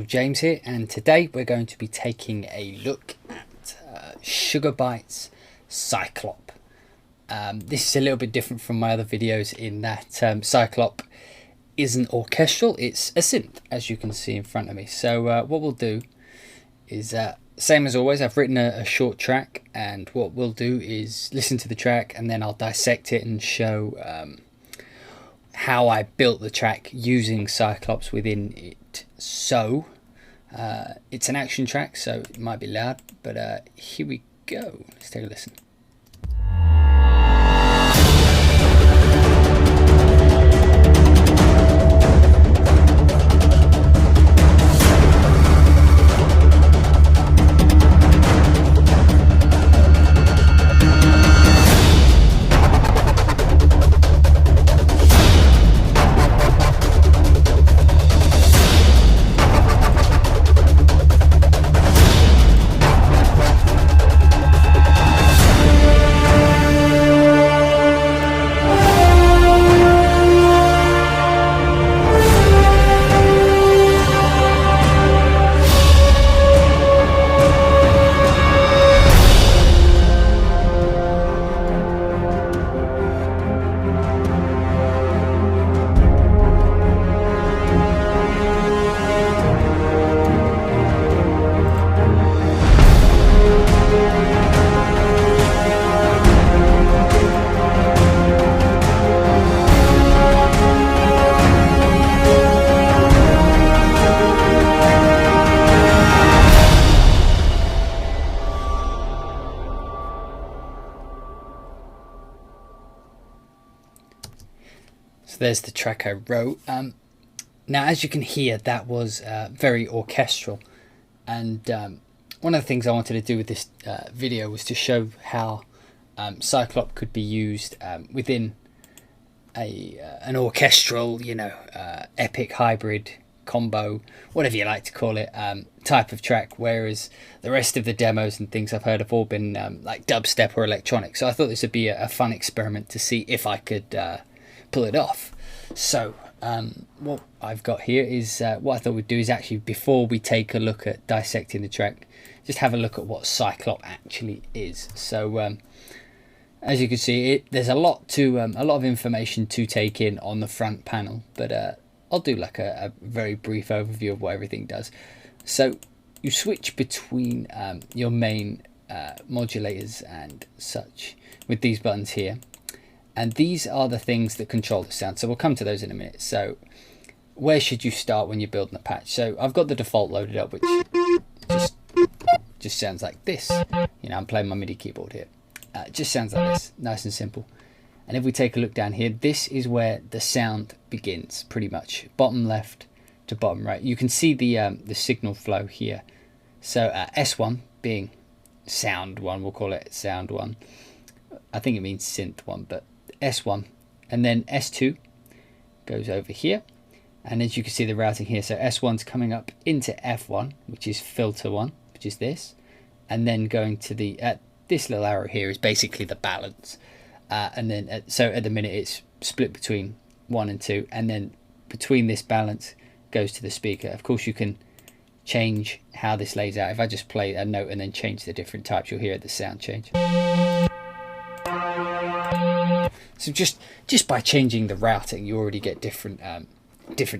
James here, and today we're going to be taking a look at Sugar Bytes Cyclop. This is a little bit different from my other videos in that Cyclop isn't orchestral, it's a synth, as you can see in front of me. So what we'll do is, same as always, I've written a short track, and what we'll do is listen to the track and then I'll dissect it and show how I built the track using Cyclops within it. So it's an action track, so it might be loud, but here we go. Let's take a listen. So there's the track I wrote. Now, as you can hear, that was very orchestral, and one of the things I wanted to do with this video was to show how Cyclop could be used within an orchestral, epic hybrid combo, whatever you like to call it, type of track, whereas the rest of the demos and things I've heard have all been like dubstep or electronic. So I thought this would be a fun experiment to see if I could pull it off. So what I've got here is what I thought we'd do is actually, before we take a look at dissecting the track, just have a look at what Cyclop actually is. So as you can see, there's a lot of information to take in on the front panel, but I'll do like a very brief overview of what everything does. So you switch between your main modulators and such with these buttons here. And these are the things that control the sound. So we'll come to those in a minute. So where should you start when you're building a patch? So I've got the default loaded up, which just sounds like this. I'm playing my MIDI keyboard here. It just sounds like this, nice and simple. And if we take a look down here, this is where the sound begins, pretty much. Bottom left to bottom right. You can see the signal flow here. So S1 being sound one, we'll call it sound one. I think it means synth one, but S1, and then S2 goes over here, and as you can see the routing here, so S1's coming up into F1, which is filter 1, which is this, and then going to the this little arrow here is basically the balance, and then so at the minute it's split between 1 and 2, and then between this balance goes to the speaker. Of course you can change how this lays out. If I just play a note and then change the different types, you'll hear the sound change. So just by changing the routing, you already get different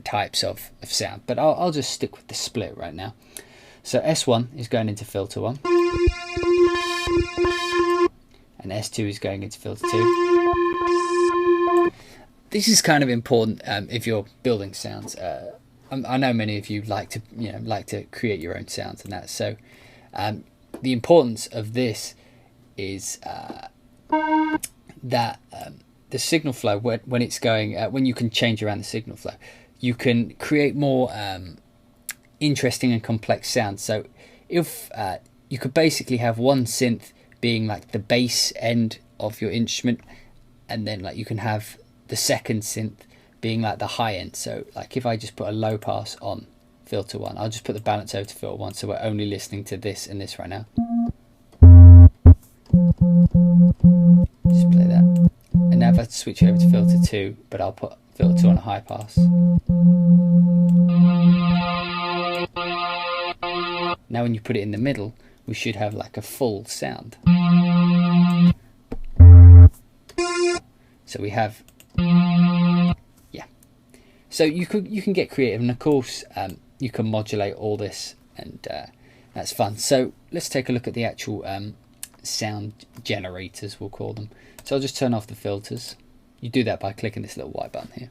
types of sound. But I'll just stick with the split right now. So S1 is going into filter 1, and S2 is going into filter 2. This is kind of important if you're building sounds. I know many of you like to create your own sounds and that. So the importance of this is that the signal flow, when it's going, when you can change around the signal flow, you can create more interesting and complex sounds. So if you could basically have one synth being like the bass end of your instrument, and then like you can have the second synth being like the high end. So like if I just put a low pass on filter 1, I'll just put the balance over to filter 1, so we're only listening to this and this right now. Just play that. And now if I switch over to filter 2, but I'll put filter 2 on a high pass. Now when you put it in the middle, we should have like a full sound. So we have, yeah. So you can get creative, and of course you can modulate all this, and that's fun. So let's take a look at the actual sound generators, we'll call them. So I'll just turn off the filters. You do that by clicking this little white button here.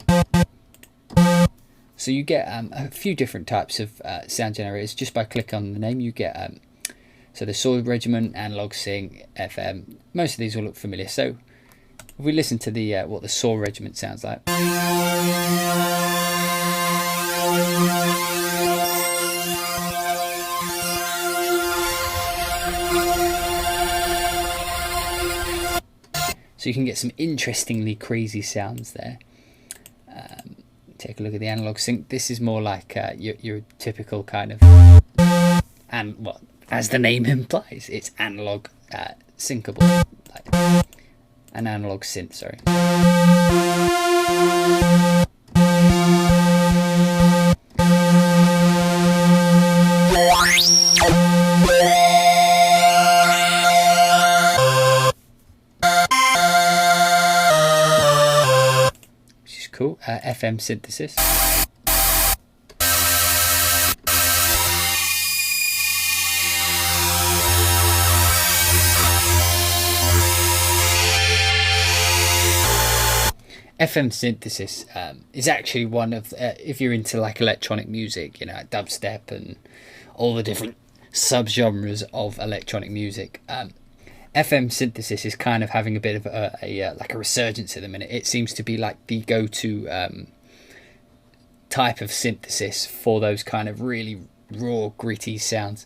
So you get a few different types of sound generators just by clicking on the name. You get so the saw regiment, analog, sync, FM. Most of these will look familiar. So if we listen to the what the saw regiment sounds like. So you can get some interestingly crazy sounds there. Take a look at the analog sync. This is more like your typical kind of, and well, as the name implies, it's analog syncable, like an analog synth. Sorry. Which is cool. FM synthesis. FM synthesis is actually one of, if you're into like electronic music, you know, dubstep and all the different subgenres of electronic music, FM synthesis is kind of having a bit of like a resurgence at the minute. It seems to be like the go-to type of synthesis for those kind of really raw, gritty sounds.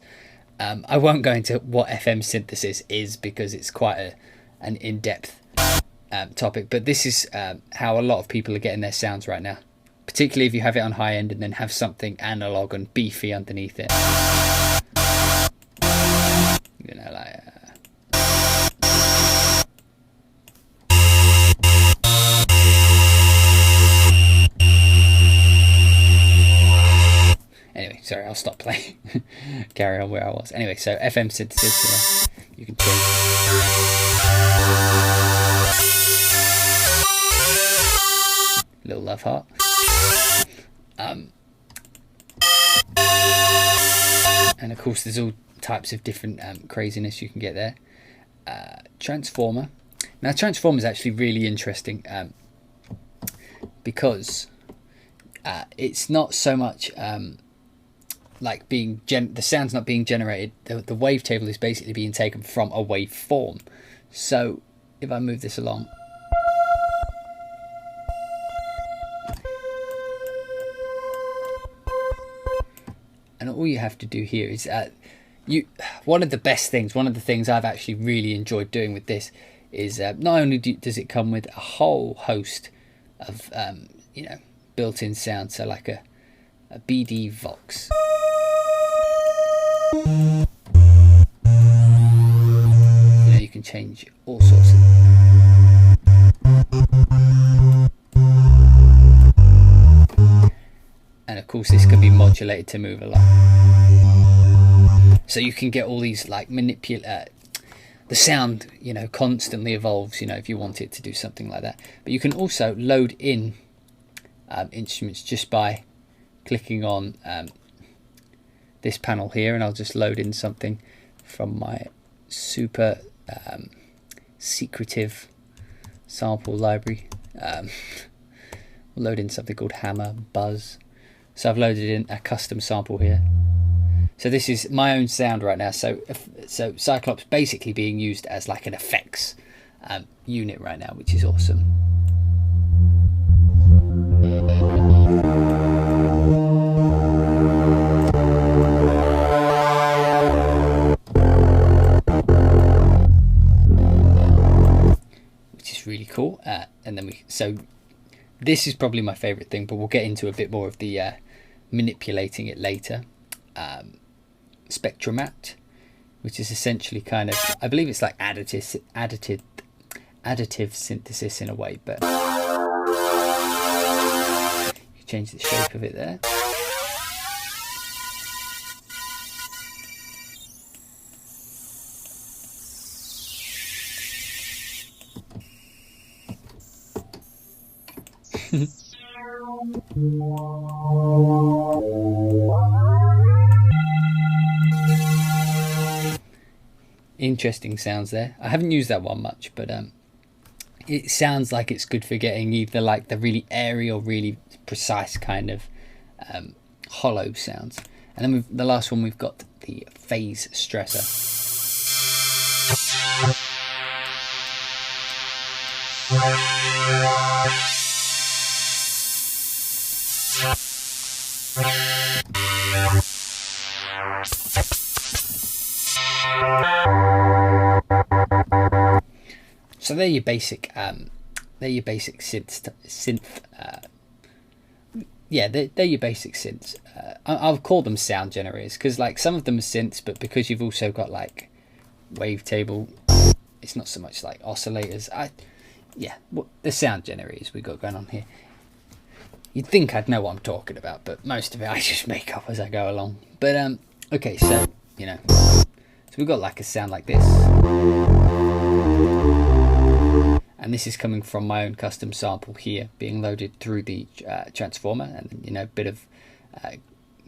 I won't go into what FM synthesis is because it's quite an in-depth topic, but this is how a lot of people are getting their sounds right now, particularly if you have it on high end and then have something analog and beefy underneath it, you know, like anyway, sorry, I'll stop playing. Carry on where I was. Anyway, so FM synthesis, you can change. Little love heart. And of course there's all types of different craziness you can get there. Transformer. Now transformer is actually really interesting because it's not so much like being the sound's not being generated. The wavetable is basically being taken from a waveform. So if I move this along, and all you have to do here is one of the things I've actually really enjoyed doing with this is not only does it come with a whole host of you know, built-in sounds, so like a BD Vox. You know, you can change all sorts of. And of course this can be modulated to move along. So you can get all these like the sound, you know, constantly evolves, you know, if you want it to do something like that. But you can also load in instruments just by clicking on this panel here, and I'll just load in something from my super secretive sample library. We'll load in something called Hammer Buzz. So I've loaded in a custom sample here. So this is my own sound right now. So Cyclop's basically being used as like an effects unit right now, which is awesome. Which is really cool. And then so this is probably my favorite thing, but we'll get into a bit more of the manipulating it later. Spectromat, which is essentially kind of, I believe it's like additive synthesis in a way, but you change the shape of it there. Interesting sounds there. I haven't used that one much, but it sounds like it's good for getting either like the really airy or really precise kind of hollow sounds. And then the last one, we've got the phase stressor. So they're your basic synth. Yeah, they're your basic synths. I'll call them sound generators because like some of them are synths, but because you've also got like wavetable, it's not so much like oscillators. The sound generators we got going on here. You'd think I'd know what I'm talking about, but most of it I just make up as I go along. But okay, so so we've got like a sound like this. And this is coming from my own custom sample here, being loaded through the transformer, and a bit of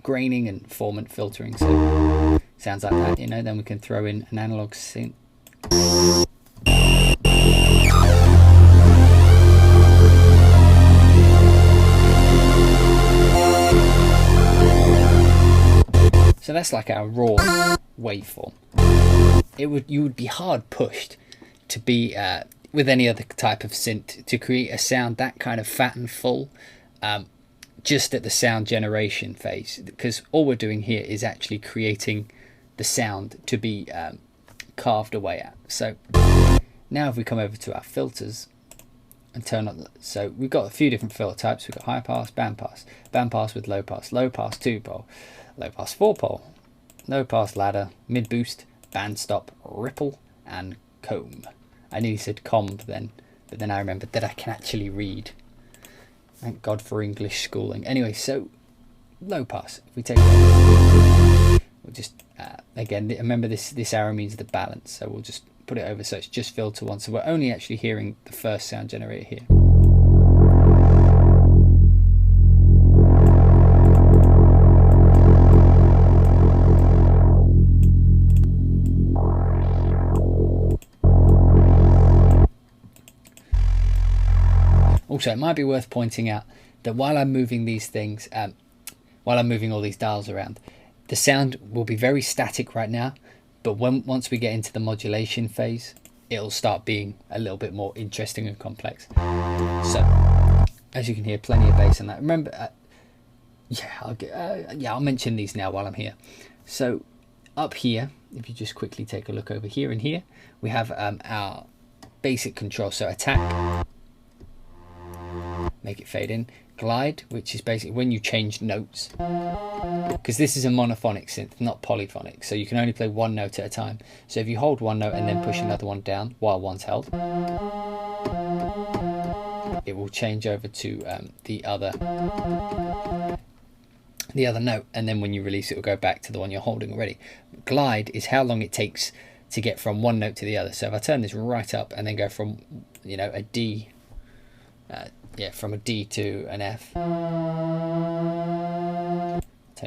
graining and formant filtering. So sounds like that, Then we can throw in an analog synth. So that's like our raw waveform. You would be hard pushed to be with any other type of synth to create a sound that kind of fat and full just at the sound generation phase, because all we're doing here is actually creating the sound to be carved away at. So now if we come over to our filters and turn on, so we've got a few different filter types. We've got high pass, band pass with low pass 2-pole, low pass 4-pole, low pass ladder, mid boost, band stop, ripple, and comb. I nearly said comb then, but then I remembered that I can actually read. Thank God for English schooling. Anyway, so low pass. If we take, we'll just again, remember this arrow means the balance, so we'll just put it over so it's just filter one. So we're only actually hearing the first sound generator here. Also, it might be worth pointing out that while I'm moving these things, while I'm moving all these dials around, the sound will be very static right now, but once we get into the modulation phase, it'll start being a little bit more interesting and complex. So, as you can hear, plenty of bass in that. Remember, I'll mention these now while I'm here. So, up here, if you just quickly take a look over here and here, we have our basic control. So, attack. Make it fade in. Glide, which is basically when you change notes, because this is a monophonic synth, not polyphonic, so you can only play one note at a time. So if you hold one note and then push another one down while one's held, it will change over to the other note, and then when you release it will go back to the one you're holding already. Glide is how long it takes to get from one note to the other. So if I turn this right up and then go from a D, from a D to an F. Turn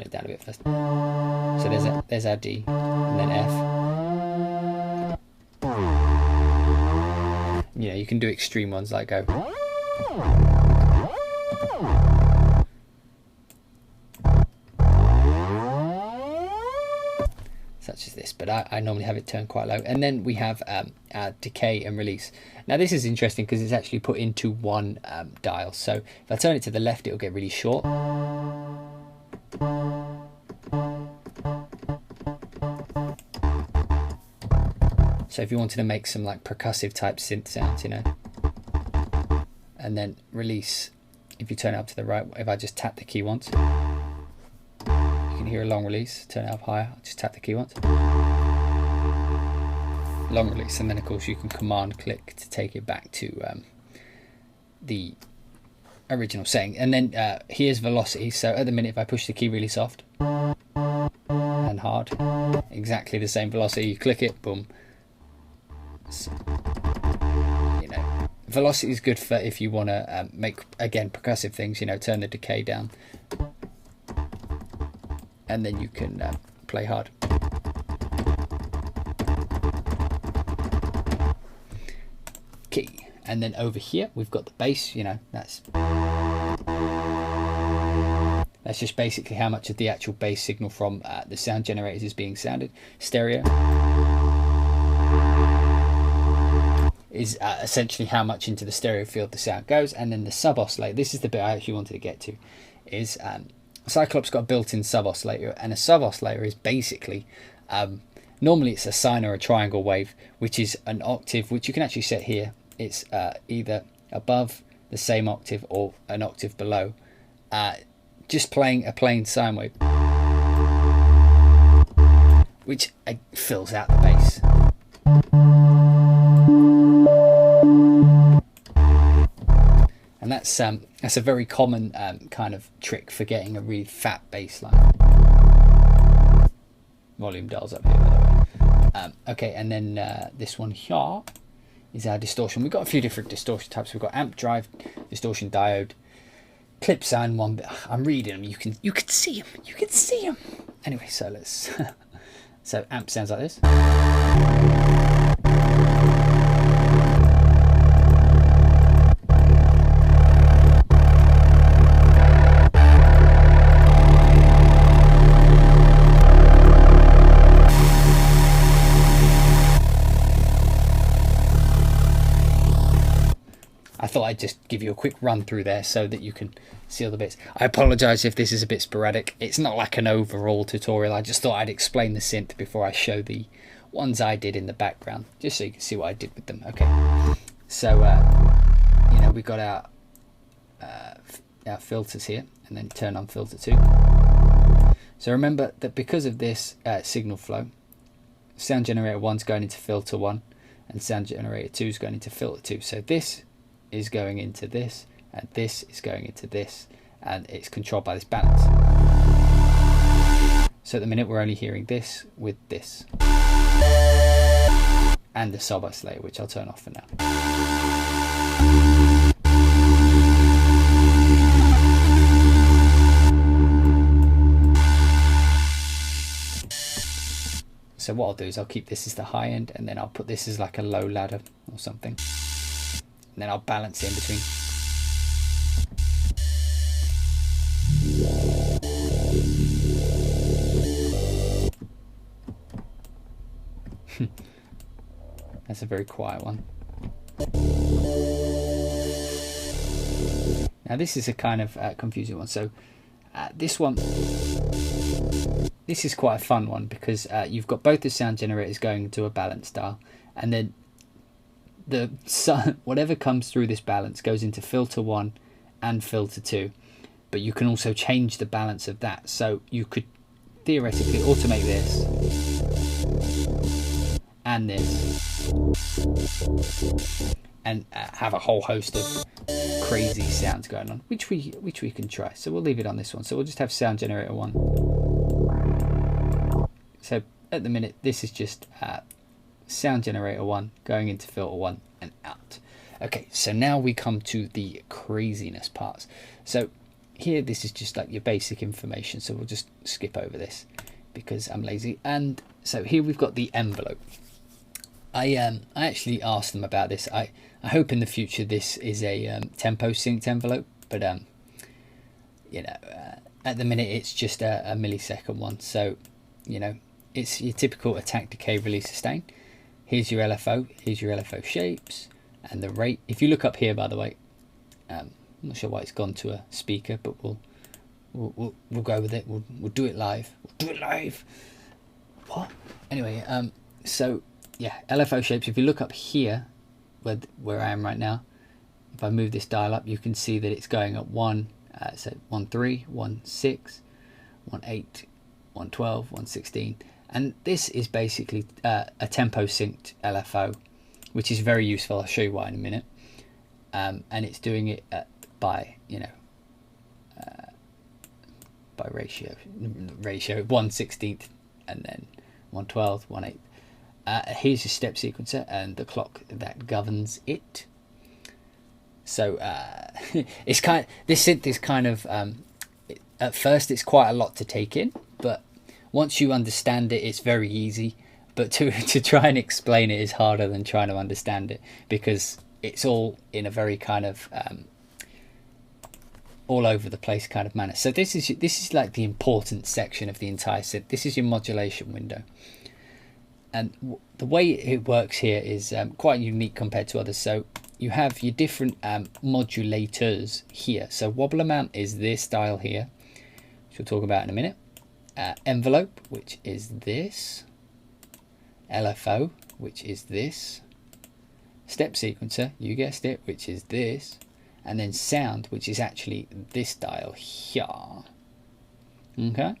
it down a bit first. So there's our D, and then F. You can do extreme ones like go. Such as this, but I normally have it turned quite low. And then we have our decay and release. Now this is interesting because it's actually put into one dial. So if I turn it to the left, it'll get really short. So if you wanted to make some like percussive type synth sounds, and then release, if you turn it up to the right, if I just tap the key once, you can hear a long release. Turn it up higher, just tap the key once. Long release, and then of course you can command click to take it back to the original setting. And then here's velocity. So at the minute, if I push the key really soft and hard, exactly the same velocity. You click it, boom. So, velocity is good for if you want to make, again, percussive things, you know, turn the decay down. And then you can play hard. Key. And then over here, we've got the bass, you know, that's just basically how much of the actual bass signal from the sound generators is being sounded. Stereo is essentially how much into the stereo field the sound goes. And then the sub-oscillator, this is the bit I actually wanted to get to, is Cyclop's got a built-in sub-oscillator, and a sub-oscillator is basically, normally it's a sine or a triangle wave, which is an octave, which you can actually set here. It's either above the same octave or an octave below, just playing a plain sine wave, which fills out the bass. And that's a very common kind of trick for getting a really fat bass line. Volume dials up here, by the way. Okay, and then this one here is our distortion. We've got a few different distortion types. We've got amp drive, distortion diode, clip sine one. I'm reading them. You can see them. You can see them. Anyway, so let's. So amp sounds like this. I thought I'd just give you a quick run through there so that you can see all the bits. I apologise if this is a bit sporadic. It's not like an overall tutorial. I just thought I'd explain the synth before I show the ones I did in the background, just so you can see what I did with them. Okay, so you know, we've got our filters here, and then turn on filter 2. So remember that because of this signal flow, sound generator 1's going into filter 1, and sound generator 2 is going into filter 2. So this is going into this, and this is going into this, and it's controlled by this balance. So at the minute we're only hearing this with this, and the sub oscillator, which I'll turn off for now. So what I'll do is I'll keep this as the high end, and then I'll put this as like a low ladder or something. And then I'll balance it in between. That's a very quiet one. Now this is a kind of confusing one. So this one, this is quite a fun one because you've got both the sound generators going into a balance dial, and then whatever comes through this balance goes into filter 1 and filter 2, but you can also change the balance of that. So you could theoretically automate this and this and have a whole host of crazy sounds going on, which we can try. So we'll leave it on this one. So we'll just have sound generator 1. So at the minute this is just sound generator 1 going into filter 1 and out. Okay, so now we come to the craziness parts. So here, this is just like your basic information, so we'll just skip over this because I'm lazy. And so here we've got the envelope. I actually asked them about this. I hope in the future this is a tempo synced envelope, but you know, at the minute it's just a millisecond one. So you know, it's your typical attack, decay, release, sustain. Here's your LFO, here's your LFO shapes, and the rate. If you look up here, by the way, I'm not sure why it's gone to a speaker, but we'll go with it. We'll do it live. We'll do it live. What? Anyway, so yeah, LFO shapes. If you look up here, where I am right now, if I move this dial up, you can see that it's going at 1, so 1.3, 1.6, 1.8, 1.12, 1.16. And this is basically a tempo synced LFO, which is very useful. I'll show you why in a minute. And it's doing it by, you know, by ratio 1/16 and then 1/12, 1/8. Here's your step sequencer and the clock that governs it. So it's this synth is kind of at first it's quite a lot to take in, but once you understand it, it's very easy. But to try and explain it is harder than trying to understand it, because it's all in a very kind of all over the place kind of manner. So this is like the important section of the entire synth. This is your modulation window, and the way it works here is quite unique compared to others. So you have your different modulators here. So wobble amount is this dial here, which we'll talk about in a minute. Envelope, which is this. LFO, which is this. Step sequencer, you guessed it, which is this. And then sound, which is actually this dial here. Okay.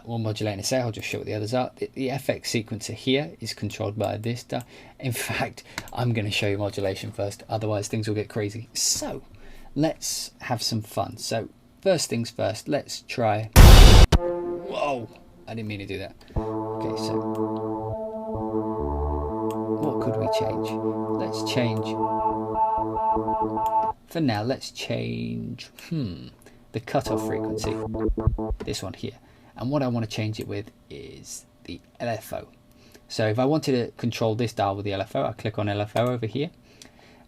We'll modulate in a sec. I'll just show what the others are. The FX sequencer here is controlled by this dial. In fact, I'm going to show you modulation first, otherwise things will get crazy. So let's have some fun. So first things first, let's try. Whoa, I didn't mean to do that. Okay, so what could we change? Let's change. For now, let's change the cutoff frequency. This one here. And what I want to change it with is the LFO. So if I wanted to control this dial with the LFO, I click on LFO over here.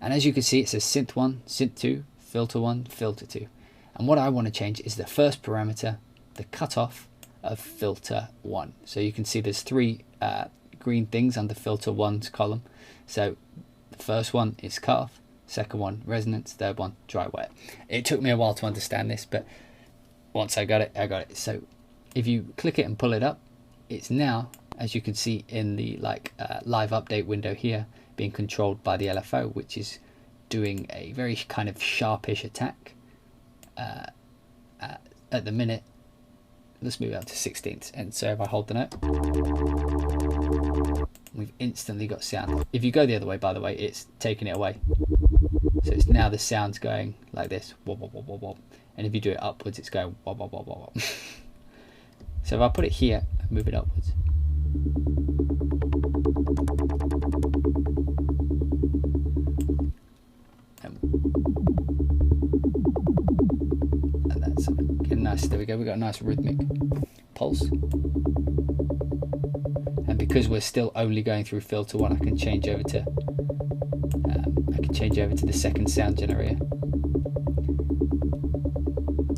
And as you can see, it says synth 1, synth 2, filter 1, filter 2. And what I want to change is the first parameter, the cutoff of filter 1. So you can see there's three green things under filter 1's column. So the first one is cutoff, second one resonance, third one dry wet. It took me a while to understand this, but once I got it, I got it. So if you click it and pull it up, it's now, as you can see in the live update window here, being controlled by the LFO, which is doing a very kind of sharpish attack at the minute. Let's move it up to 16ths, and so if I hold the note, we've instantly got sound. If you go the other way, by the way, it's taking it away. So it's now the sound's going like this, wop, wop, wop, wop, wop. And if you do it upwards, it's going wop, wop, wop, wop, wop. So if I put it here and move it upwards, and that's getting nice. There we go. We got a nice rhythmic pulse. And because we're still only going through filter 1, I can change over to the second sound generator.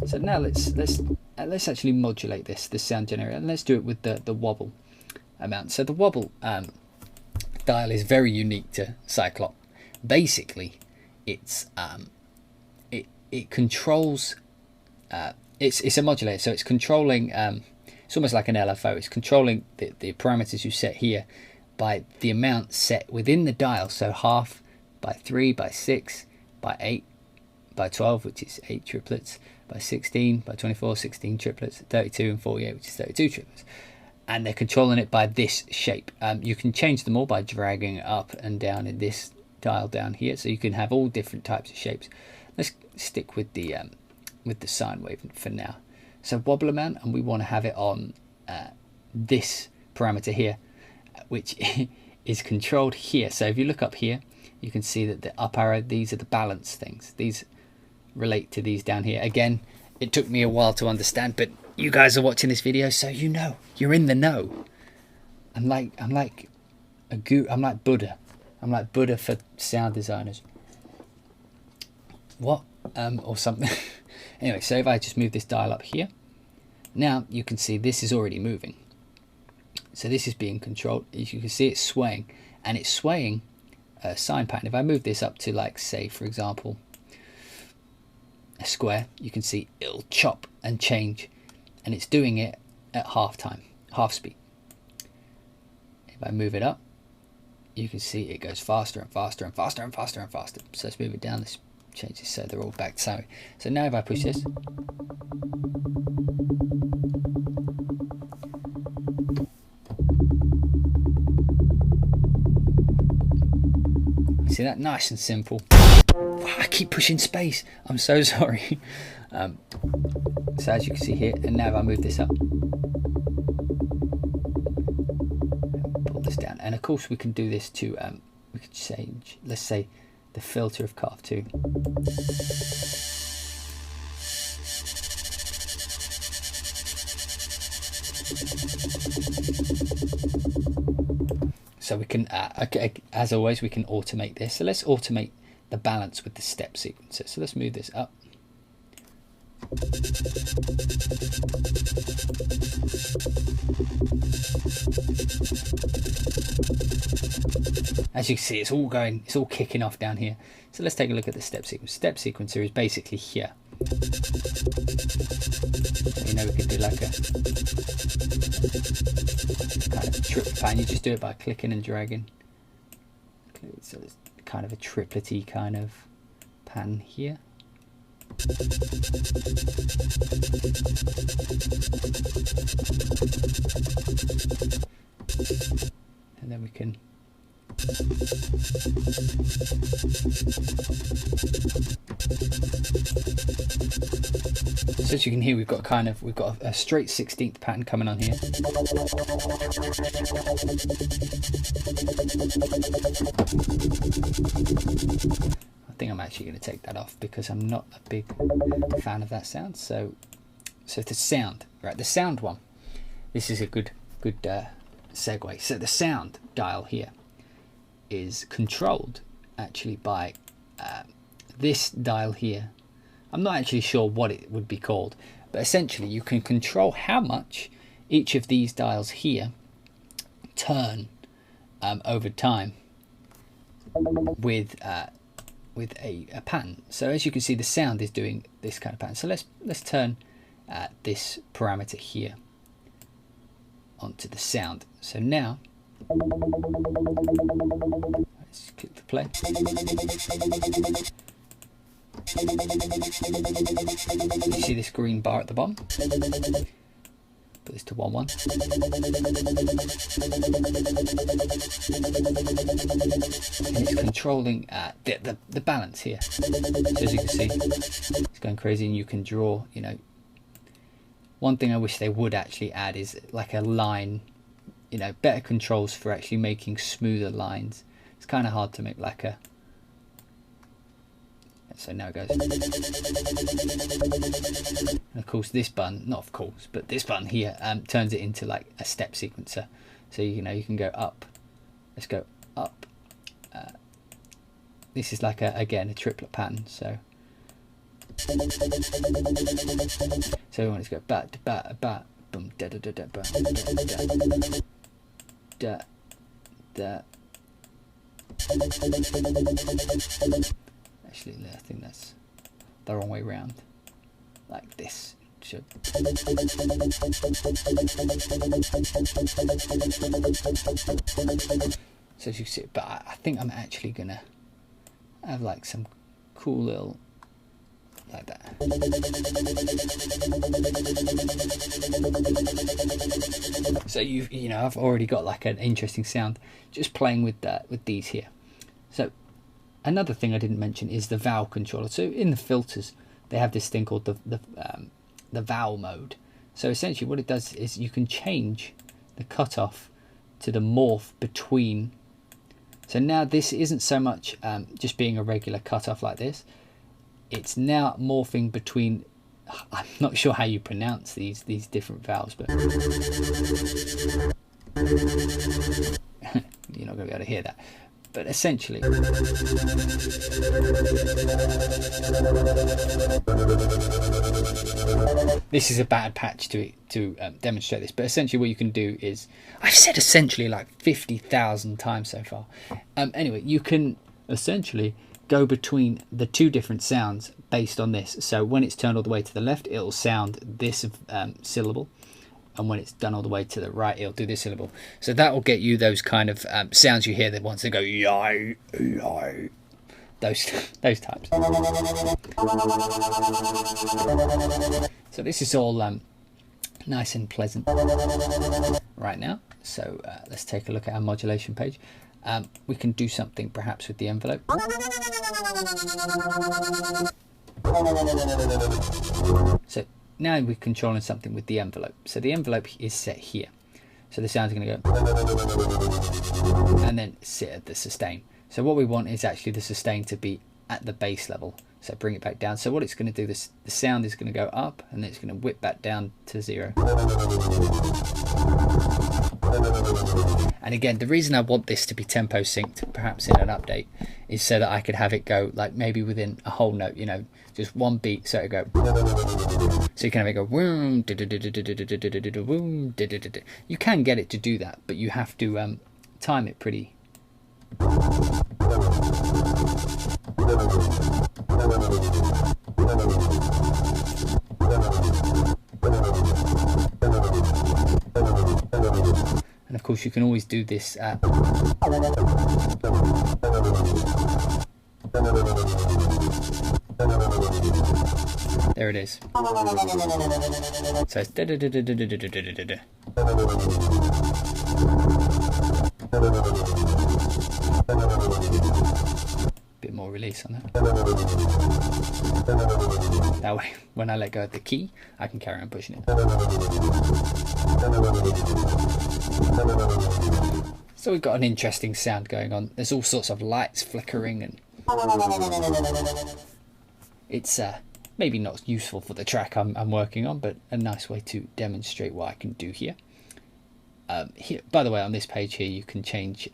So now let's actually modulate this sound generator, and let's do it with the wobble amount. So the wobble dial is very unique to Cyclop. Basically, it's it controls. It's a modulator, so it's controlling. It's almost like an LFO. It's controlling the parameters you set here by the amount set within the dial. So half, by 3, by 6, by 8, by 12, which is 8 triplets, by 16, by 24, 16 triplets, 32 and 48, which is 32 triplets. And they're controlling it by this shape. You can change them all by dragging it up and down in this dial down here, so you can have all different types of shapes. Let's stick with the sine wave for now. So wobble amount, and we want to have it on this parameter here, which is controlled here. So if you look up here, you can see that the up arrow, these are the balance things. These relate to these down here. Again, it took me a while to understand, but you guys are watching this video, so you know, you're in the know. I'm like a guru. I'm like Buddha. I'm like Buddha for sound designers. What? Or something. Anyway, so if I just move this dial up here, now you can see this is already moving. So this is being controlled. As you can see, it's swaying, and it's swaying a sine pattern. If I move this up to, like, say, for example, a square, you can see it'll chop and change, and it's doing it at half speed. If I move it up, you can see it goes faster and faster and faster and faster and faster. So let's move it down. Let's change this so they're all back to sine. So now if I push this, see that? Nice and simple. Wow, I keep pushing space. I'm so sorry. So as you can see here, and now if I move this up, pull this down, and of course we can do this to we could change, let's say, the filter of cutoff too. So we can, as always, we can automate this. So let's automate the balance with the step sequencer. So let's move this up. As you can see, it's all kicking off down here. So let's take a look at the step sequencer. Step sequencer is basically here. So, you know, we could do like a kind of a triplet pattern. You just do it by clicking and dragging. So it's kind of a triplety kind of pattern here. And then we can so as you can hear, we've got a straight 16th pattern coming on here. I think I'm actually going to take that off because I'm not a big fan of that sound. So the sound, right? The sound one. This is a good segue. So the sound dial here is controlled actually by this dial here. I'm not actually sure what it would be called, but essentially you can control how much each of these dials here turn over time with a pattern. So as you can see, the sound is doing this kind of pattern. So let's turn this parameter here onto the sound. So now let's click the play. You see this green bar at the bottom? Put this to 1-1. And it's controlling the balance here. So as you can see, it's going crazy, and you can draw, you know. One thing I wish they would actually add is like a line, you know, better controls for actually making smoother lines. It's kind of hard to make like a. So now it goes. And of course this button, not of course, but this button here turns it into like a step sequencer. So you know, you can go up. Let's go up. This is like again a triplet pattern. So we want to go ba ba ba boom da da da da ba da da. Actually, I think that's the wrong way round. Like this should. So as you see, but I think I'm actually gonna have like some cool little like that. So you know, I've already got like an interesting sound just playing with these here. So another thing I didn't mention is the vowel controller. So in the filters, they have this thing called the vowel mode. So essentially what it does is you can change the cutoff to the morph between. So now this isn't so much just being a regular cutoff like this. It's now morphing between. I'm not sure how you pronounce these different vowels, but you're not going to be able to hear that. But essentially, this is a bad patch to demonstrate this. But essentially, what you can do is, I've said essentially like 50,000 times so far. Anyway, you can essentially go between the two different sounds based on this. So when it's turned all the way to the left, it'll sound this syllable. And when it's done all the way to the right, it'll do this syllable. So that will get you those kind of sounds you hear that once they go yai, yai, those types. So this is all nice and pleasant right now. So let's take a look at our modulation page. We can do something perhaps with the envelope. So now we're controlling something with the envelope. So the envelope is set here. So the sound's going to go and then sit at the sustain. So what we want is actually the sustain to be at the bass level. So bring it back down. So what it's going to do, the sound is going to go up and then it's going to whip back down to 0. And again, the reason I want this to be tempo synced, perhaps in an update, is so that I could have it go like maybe within a whole note, you know, just one beat. So it go. So you can have it go. You can get it to do that, but you have to time it pretty. And of course you can always do this there it is. So it's bit more release on that. That way, when I let go of the key, I can carry on pushing it. So we've got an interesting sound going on. There's all sorts of lights flickering, and it's maybe not useful for the track I'm working on, but a nice way to demonstrate what I can do here. Here, by the way, on this page here, you can change.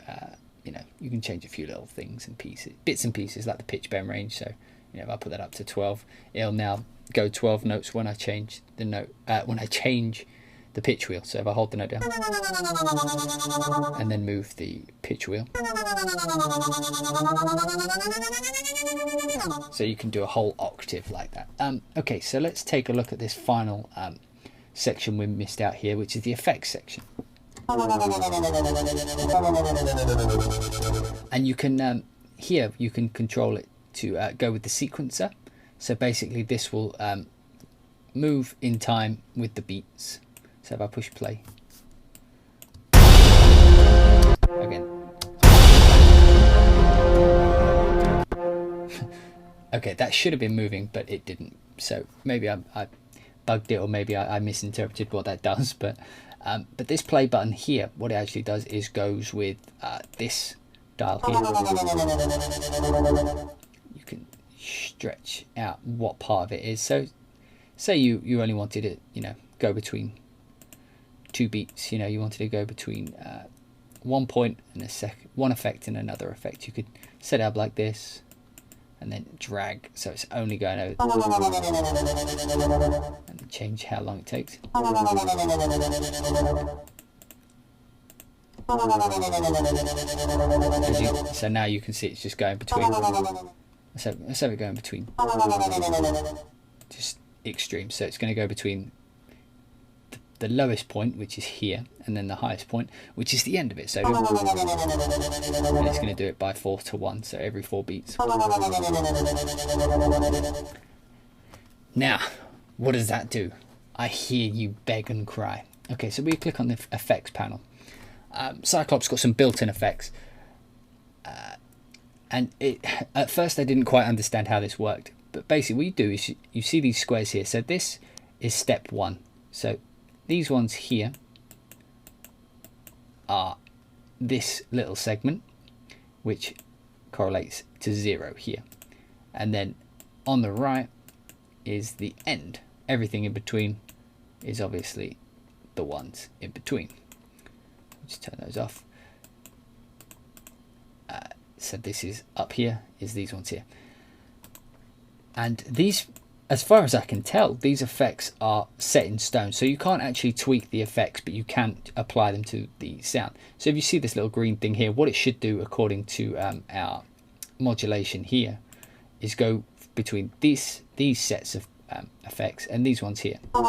You know, you can change a few little things and pieces, bits and pieces, like the pitch bend range. So, you know, if I put that up to 12, it'll now go 12 notes when I change the note, when I change the pitch wheel. So if I hold the note down and then move the pitch wheel, so you can do a whole octave like that. Okay, so let's take a look at this final section we missed out here, which is the effects section. And you can here you can control it to go with the sequencer. So basically this will move in time with the beats. So if I push play again, okay, that should have been moving, but it didn't. So maybe I bugged it, or maybe I misinterpreted what that does. But this play button here, what it actually does is goes with this dial here. You can stretch out what part of it is. So say you only wanted it, you know, go between 2 beats. You know, you wanted to go between 1 point and one effect and another effect. You could set it up like this and then drag so it's only going over, and change how long it takes. So now you can see it's just going between. Let's have it going between, just extreme. So it's going to go between the lowest point, which is here, and then the highest point, which is the end of it. So and it's going to do it by 4 to 1, so every 4 beats. Now, what does that do? I hear you beg and cry. Okay, so we click on the effects panel. Cyclop's got some built-in effects, and at first I didn't quite understand how this worked, but basically what you do is you see these squares here. So this is step 1. So these ones here are this little segment, which correlates to 0 here. And then on the right is the end. Everything in between is obviously the ones in between. Just turn those off. So this is up here, is these ones here. And these, as far as I can tell, these effects are set in stone. So you can't actually tweak the effects, but you can apply them to the sound. So if you see this little green thing here, what it should do according to our modulation here is go between these sets of effects and these ones here. As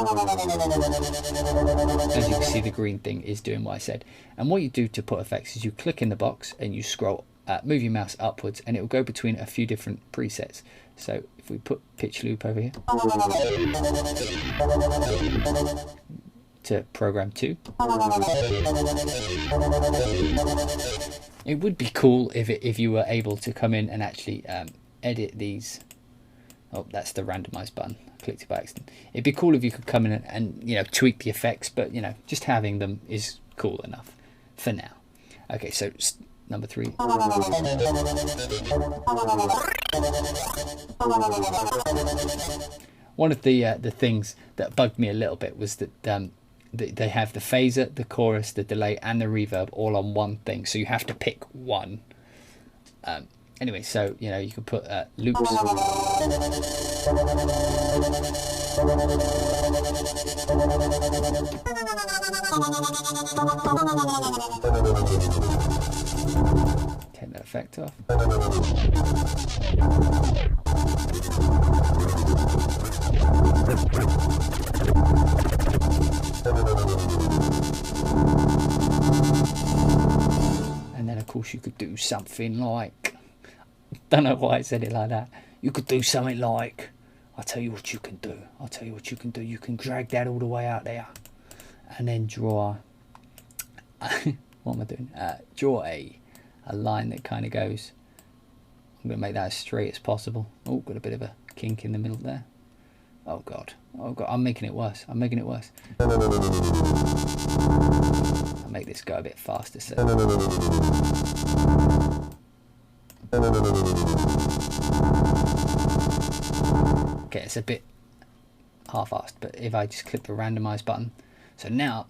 you can see, the green thing is doing what I said. And what you do to put effects is you click in the box and you scroll, move your mouse upwards, and it will go between a few different presets. So if we put pitch loop over here to program 2, it would be cool if you were able to come in and actually edit these. Oh, that's the randomize button. I clicked it by accident. It'd be cool if you could come in and you know, tweak the effects, but you know, just having them is cool enough for now. Okay, so number 3. One of the things that bugged me a little bit was that they have the phaser, the chorus, the delay, and the reverb all on one thing, so you have to pick one. Anyway, so you know, you can put loops. Take that effect off. And then of course you could do something like, don't know why I said it like that, you could do something like, I'll tell you what you can do, I'll tell you what you can do, you can drag that all the way out there and then draw what am I doing, draw a line that kind of goes, I'm going to make that as straight as possible. Oh, got a bit of a kink in the middle there. Oh god, I'm making it worse, I'm making it worse. I'll make this go a bit faster, so okay, it's a bit half-assed, but if I just click the randomize button, so now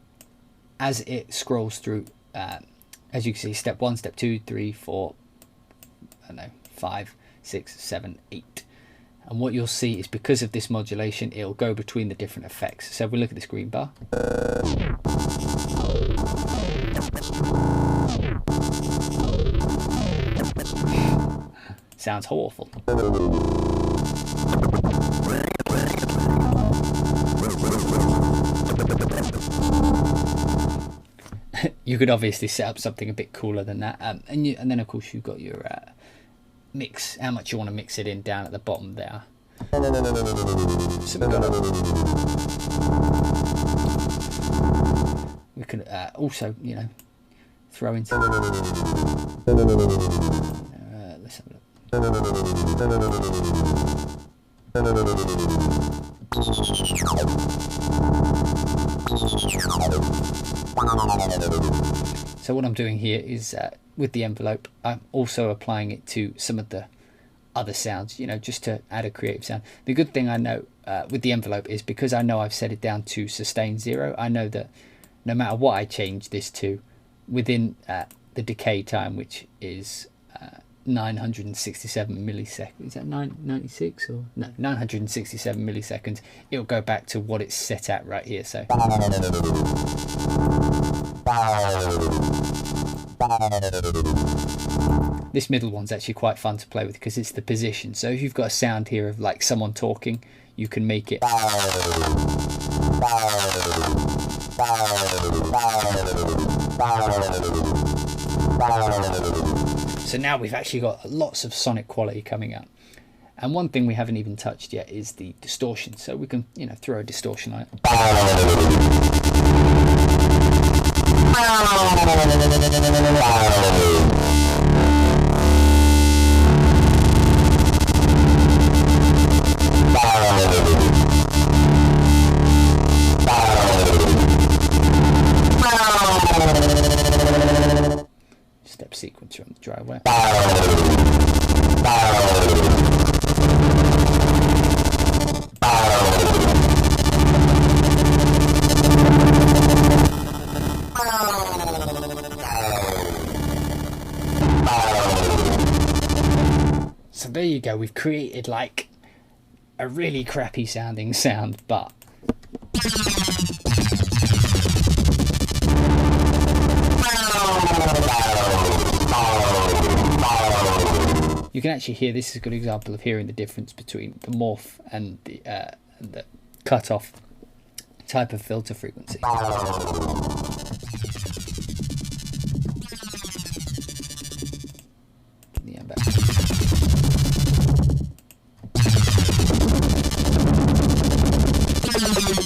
as it scrolls through, as you can see, step 1, step 2, 3, 4, I don't know, 5, 6, 7, 8. And what you'll see is because of this modulation, it'll go between the different effects. So if we look at this green bar, sounds awful. You could obviously set up something a bit cooler than that, and then of course you've got your mix, how much you want to mix it in down at the bottom there. So we could also, you know, throw into let's have a look. So what I'm doing here is with the envelope, I'm also applying it to some of the other sounds, you know, just to add a creative sound. The good thing I know with the envelope is because I know I've set it down to sustain 0, I know that no matter what I change this to, within the decay time, which is 967 milliseconds, is that 996 or no, 967 milliseconds, it'll go back to what it's set at right here. So this middle one's actually quite fun to play with because it's the position. So if you've got a sound here of like someone talking, you can make it so now we've actually got lots of sonic quality coming out. And one thing we haven't even touched yet is the distortion. So we can, you know, throw a distortion on it. Step sequencer on the driveway. So there you go, we've created like a really crappy sounding sound, but you can actually hear, this is a good example of hearing the difference between the morph and the cut-off type of filter frequency.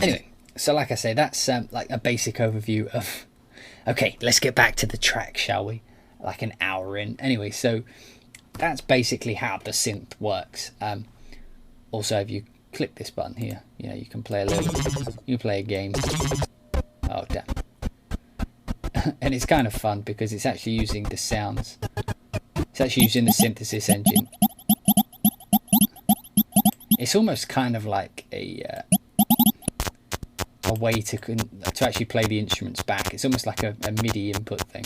Anyway, so like I say, that's like a basic overview of... Okay, let's get back to the track, shall we? Like an hour in. Anyway, so that's basically how the synth works. Also, if you click this button here, you know, you can play a little, you play a game. Oh damn. and it's kind of fun because it's actually using the sounds. It's actually using the synthesis engine. It's almost kind of like a way to actually play the instruments back. It's almost like a MIDI input thing,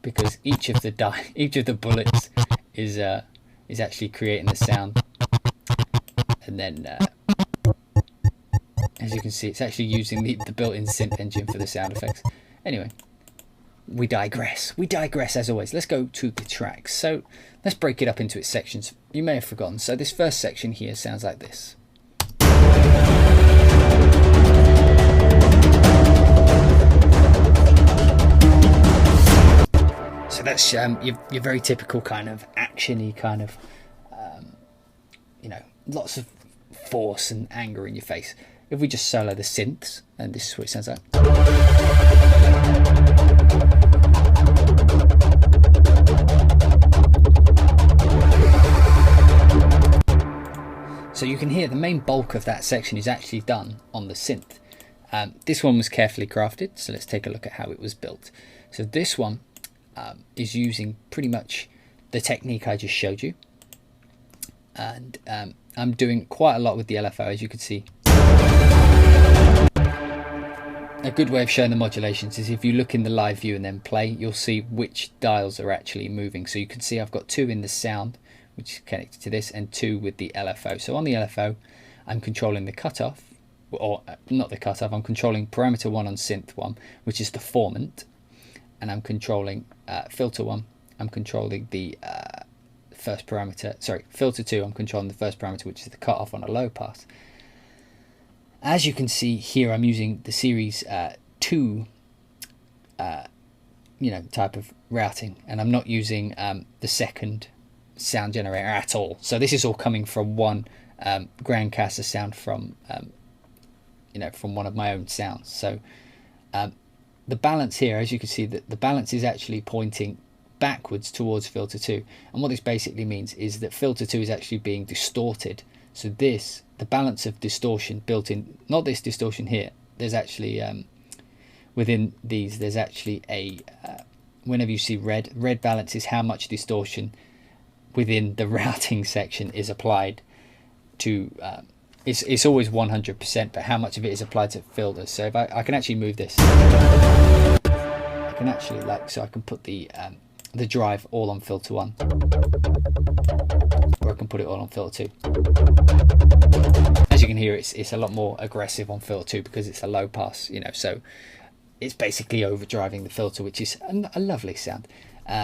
because each of the bullets is actually creating the sound, and then as you can see, it's actually using the built-in synth engine for the sound effects. Anyway, we digress as always. Let's go to the tracks. So let's break it up into its sections. You may have forgotten. So this first section here sounds like this. So that's your very typical kind of actiony kind of, you know, lots of force and anger in your face. If we just solo the synths, and this is what it sounds like. So you can hear the main bulk of that section is actually done on the synth. This one was carefully crafted, so let's take a look at how it was built. So this one is using pretty much the technique I just showed you, and I'm doing quite a lot with the LFO, as you can see. A good way of showing the modulations is if you look in the live view and then play, you'll see which dials are actually moving. So you can see I've got 2 in the sound, which is connected to this, and 2 with the LFO. So on the LFO, I'm controlling the cutoff, or not the cutoff, I'm controlling parameter 1 on synth 1, which is the formant, and I'm controlling filter 1, I'm controlling the first parameter, sorry, filter 2, I'm controlling the first parameter, which is the cutoff on a low pass. As you can see here, I'm using the series 2 you know, type of routing, and I'm not using the second sound generator at all. So this is all coming from one Grandcaster sound from you know, from one of my own sounds. So the balance here, as you can see, that the balance is actually pointing backwards towards filter 2, and what this basically means is that filter 2 is actually being distorted. So this, the balance of distortion built in, not this distortion here, there's actually within these, there's actually a whenever you see red balance is how much distortion within the routing section is applied to it's always 100%, but how much of it is applied to filters. So if I can actually move this, I can actually, like, so I can put the drive all on filter 1, or I can put it all on filter 2. As you can hear, it's a lot more aggressive on filter 2 because it's a low pass, you know, so it's basically overdriving the filter, which is a lovely sound.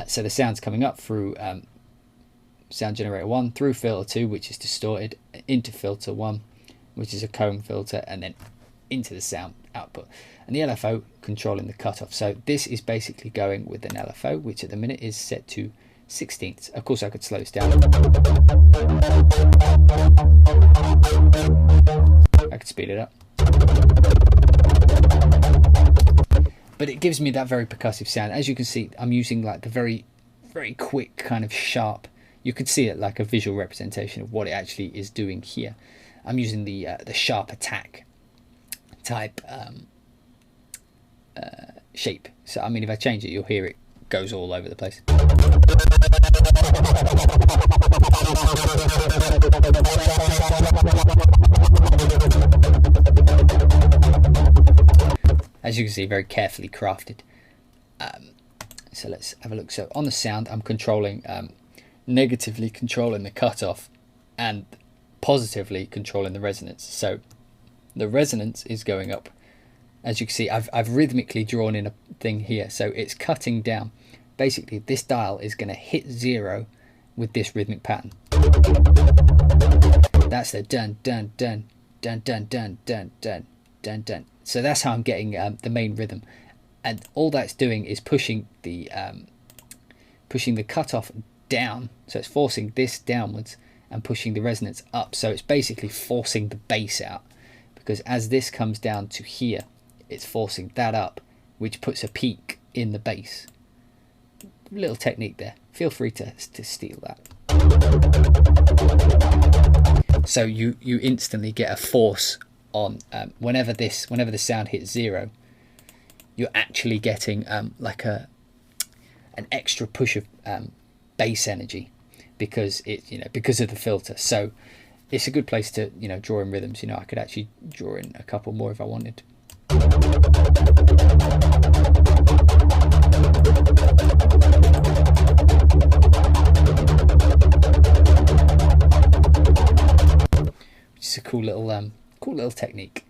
So the sound's coming up through sound generator 1, through filter 2, which is distorted, into filter 1, which is a comb filter, and then into the sound output, and the LFO controlling the cutoff. So this is basically going with an LFO, which at the minute is set to 16ths. Of course I could slow this down, I could speed it up, but it gives me that very percussive sound. As you can see, I'm using like the very quick kind of sharp, you can see it like a visual representation of what it actually is doing here. I'm using the sharp attack type shape. So I mean, if I change it, you'll hear it goes all over the place. As you can see, very carefully crafted. So let's have a look. So on the sound, I'm controlling negatively controlling the cutoff and positively controlling the resonance. So the resonance is going up. As you can see, I've rhythmically drawn in a thing here, so it's cutting down. Basically, this dial is going to hit 0 with this rhythmic pattern. That's the dun dun dun dun dun dun dun dun dun dun. So that's how I'm getting the main rhythm, and all that's doing is pushing the cutoff down. So it's forcing this downwards and pushing the resonance up. So it's basically forcing the bass out, because as this comes down to here, it's forcing that up, which puts a peak in the bass. Little technique there. Feel free to steal that. So you instantly get a force on whenever the sound hits 0, you're actually getting like an extra push of bass energy because because of the filter. So it's a good place to draw in rhythms. I could actually draw in a couple more if I wanted. Which is a cool little technique.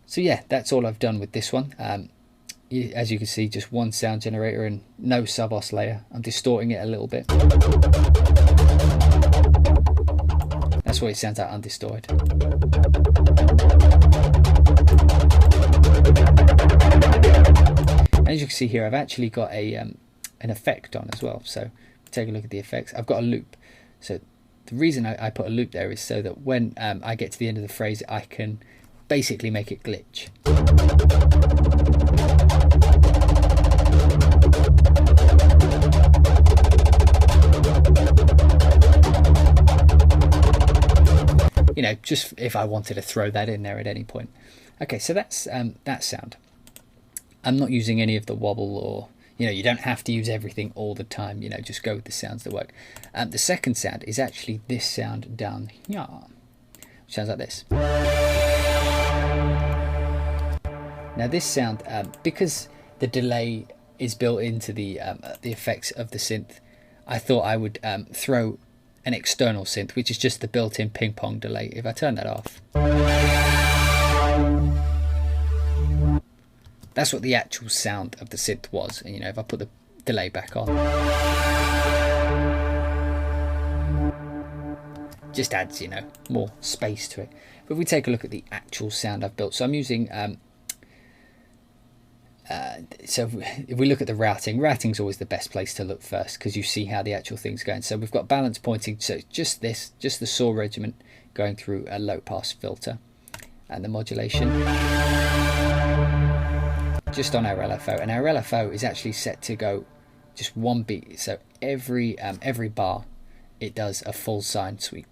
So yeah, that's all I've done with this one. As you can see, just one sound generator and no sub-os layer. I'm distorting it a little bit. That's why it sounds like undistorted. As you can see here, I've actually got an effect on as well. So take a look at the effects. I've got a loop. So the reason I put a loop there is so that when I get to the end of the phrase, I can basically make it glitch. Just if I wanted to throw that in there at any point. Okay, so that's that sound. I'm not using any of the wobble, or you don't have to use everything all the time. Just go with the sounds that work. The second sound is actually this sound down here, which sounds like this. Now this sound, because the delay is built into the effects of the synth, I thought I would throw an external synth, which is just the built-in ping pong delay. If I turn that off, that's what the actual sound of the synth was. And if I put the delay back on, just adds more space to it. But if we take a look at the actual sound I've built, so I'm using so if we look at the routing's always the best place to look first, because you see how the actual thing's going. So we've got balance pointing, so just the saw regiment going through a low pass filter, and the modulation just on our LFO, and our LFO is actually set to go just one beat. So every bar it does a full sine sweep.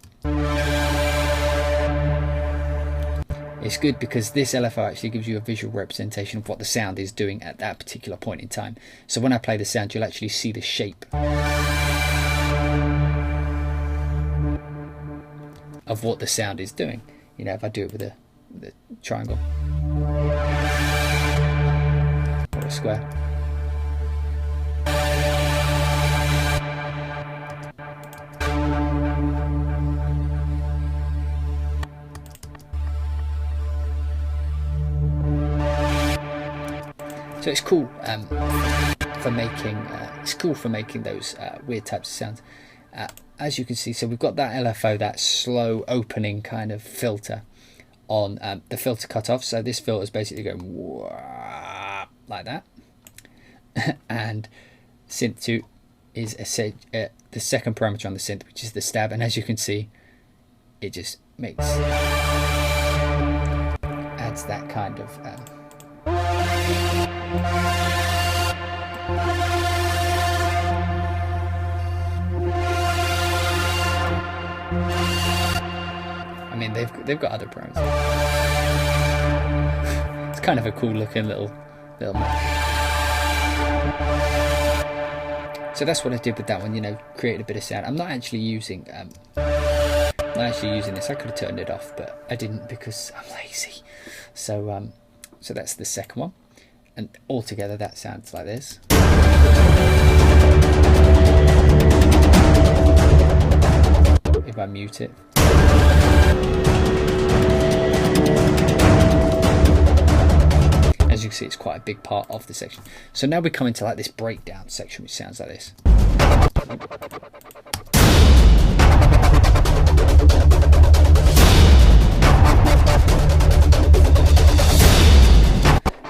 It's good because this LFO actually gives you a visual representation of what the sound is doing at that particular point in time. So when I play the sound, you'll actually see the shape of what the sound is doing. If I do it with the triangle or a square. So it's cool for making those weird types of sounds. As you can see, so we've got that LFO, that slow opening kind of filter on the filter cutoff. So this filter is basically going like that, and synth 2 is the second parameter on the synth, which is the stab. And as you can see, it just adds that kind of I mean, they've got other parameters. It's kind of a cool looking little map. So that's what I did with that one. Created a bit of sound. I'm not actually using this. I could have turned it off, but I didn't because I'm lazy. So so that's the second one, and altogether that sounds like this. If I mute it, as you can see, it's quite a big part of the section. So now we come into like this breakdown section, which sounds like this.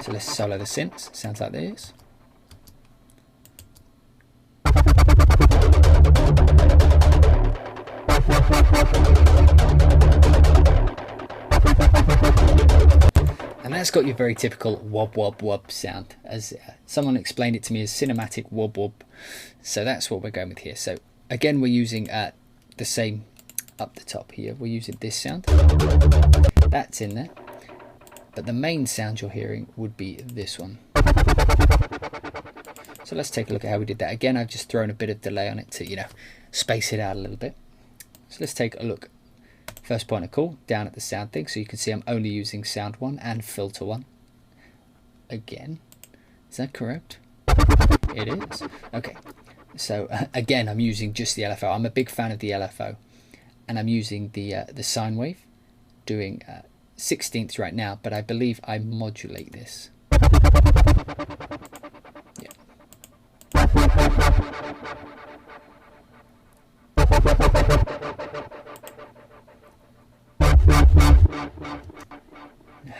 So let's solo the synths. Sounds like this. And that's got your very typical wob wob wob sound, as someone explained it to me as cinematic wob wob. So that's what we're going with here. So again, we're using the same up the top here. We're using this sound. That's in there. But the main sound you're hearing would be this one. So let's take a look at how we did that. Again, I've just thrown a bit of delay on it to, you know, space it out a little bit. So let's take a look. First point of call, down at the sound thing. So you can see I'm only using sound 1 and filter 1. Again, is that correct? It is. Okay. So again, I'm using just the LFO. I'm a big fan of the LFO. And I'm using the sine wave, doing 16ths right now, but I believe I modulate this. Yeah.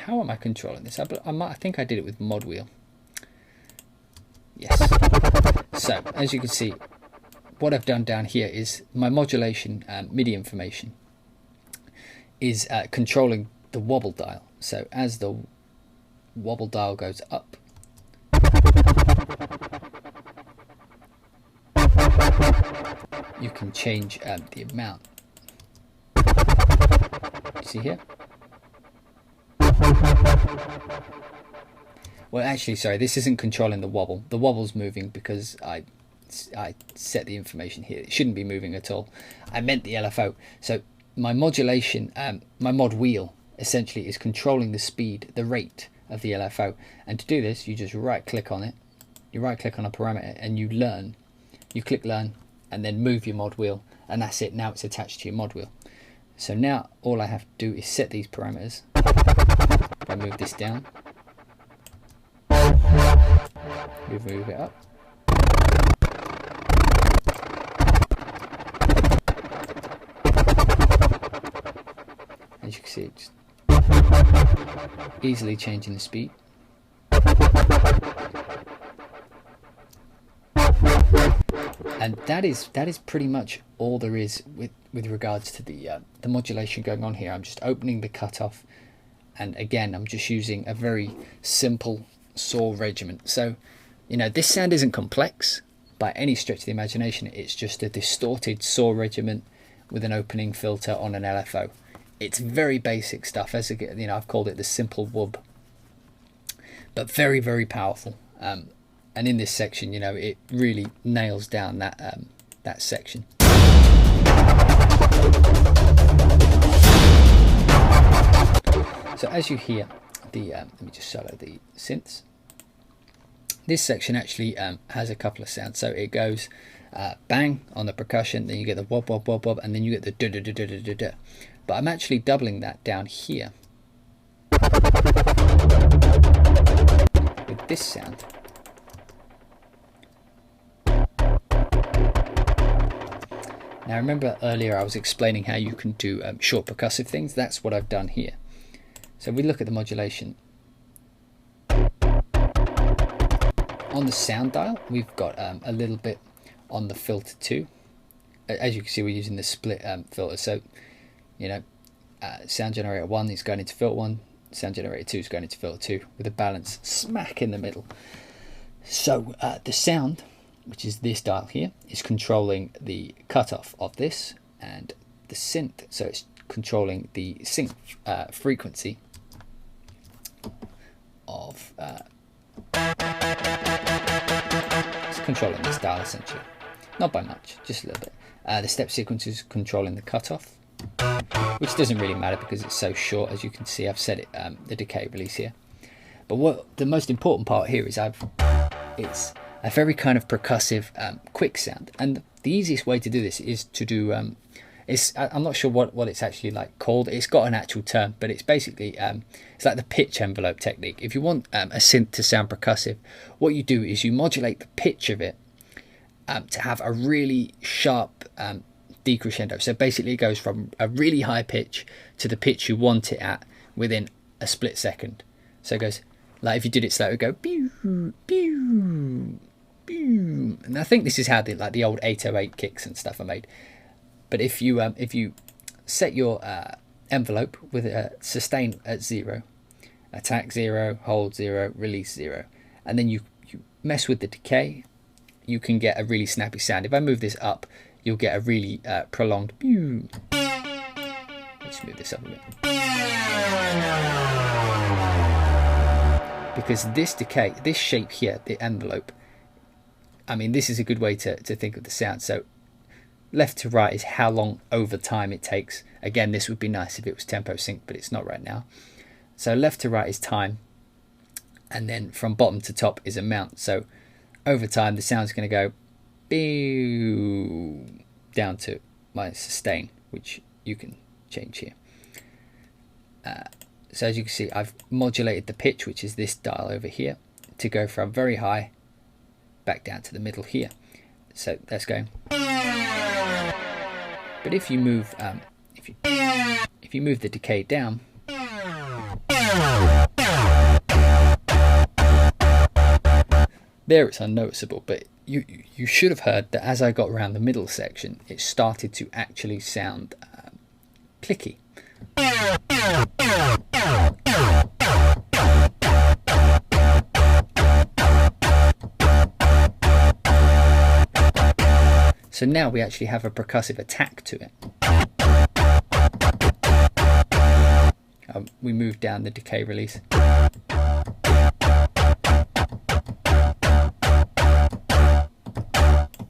How am I controlling this? I think I did it with mod wheel. Yes. So as you can see, what I've done down here is my modulation MIDI information is controlling the wobble dial. So as the wobble dial goes up, you can change the amount. See here? Well, actually, sorry, this isn't controlling the wobble. The wobble's moving because I set the information here. It shouldn't be moving at all. I meant the LFO. So my modulation, my mod wheel, essentially is controlling the speed, the rate of the LFO. And to do this, you just right-click on it. You right-click on a parameter and you learn. You click learn and then move your mod wheel. And that's it. Now it's attached to your mod wheel. So now all I have to do is set these parameters. If I move this down, move it up. As you can see, it's easily changing the speed. And that is pretty much all there is with regards to the modulation going on here. I'm just opening the cutoff, and again I'm just using a very simple saw regiment. So, you know, this sound isn't complex by any stretch of the imagination. It's just a distorted saw regiment with an opening filter on an LFO. It's very basic stuff. As you know, I've called it the simple wub, but very, very powerful. And in this section, you know, it really nails down that section. So as you hear the, let me just solo the synths. This section actually has a couple of sounds. So it goes bang on the percussion, then you get the wob wob wob wob, and then you get the da da da da da da da. But I'm actually doubling that down here with this sound. Now remember earlier I was explaining how you can do short percussive things. That's what I've done here. So we look at the modulation. On the sound dial, we've got a little bit on the filter 2. As you can see, we're using the split filter. So, you know, sound generator 1 is going into filter 1, sound generator 2 is going into filter 2, with a balance smack in the middle. So the sound, which is this dial here, is controlling the cutoff of this, and the synth, so it's controlling the sync frequency of it's controlling this dial essentially, not by much, just a little bit. The step sequence is controlling the cutoff, which doesn't really matter because it's so short. As you can see, I've set it the decay release here. But what the most important part here is it's a very kind of percussive quick sound, and the easiest way to do this is to do I'm not sure what it's actually like called. It's got an actual term, but it's basically it's like the pitch envelope technique. If you want a synth to sound percussive, what you do is you modulate the pitch of it to have a really sharp decrescendo. So basically it goes from a really high pitch to the pitch you want it at within a split second. So it goes like, if you did it slow, it would go pew, pew, pew. And I think this is how the old 808 kicks and stuff are made. But if you set your envelope with a sustain at 0, attack 0, hold 0, release 0, and then you mess with the decay, you can get a really snappy sound. If I move this up, you'll get a really prolonged pew. Let's move this up a bit. Because this decay, this shape here, the envelope, I mean, this is a good way to think of the sound. So left to right is how long over time it takes. Again, this would be nice if it was tempo sync, but it's not right now. So left to right is time, and then from bottom to top is amount. So over time, the sound's going to go down to my sustain, which you can change here. So as you can see, I've modulated the pitch, which is this dial over here, to go from very high back down to the middle here. So that's going. But if you move if you move the decay down, there it's unnoticeable, but you should have heard that as I got around the middle section, it started to actually sound clicky. So now we actually have a percussive attack to it. We move down the decay release.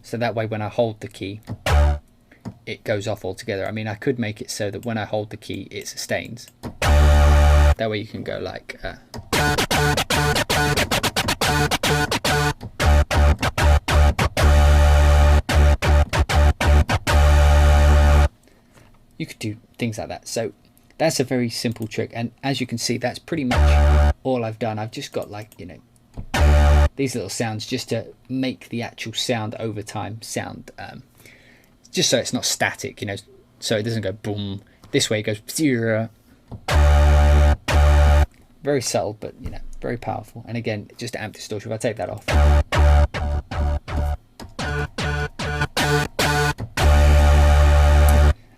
So that way when I hold the key, it goes off altogether. I mean, I could make it so that when I hold the key, it sustains. That way you can go like... You could do things like that. So that's a very simple trick. And as you can see, that's pretty much all I've done. I've just got like, you know, these little sounds just to make the actual sound over time sound, just so it's not static, you know, so it doesn't go boom. This way it goes zero. Very subtle, but, you know, very powerful. And again, just amp distortion. If I take that off.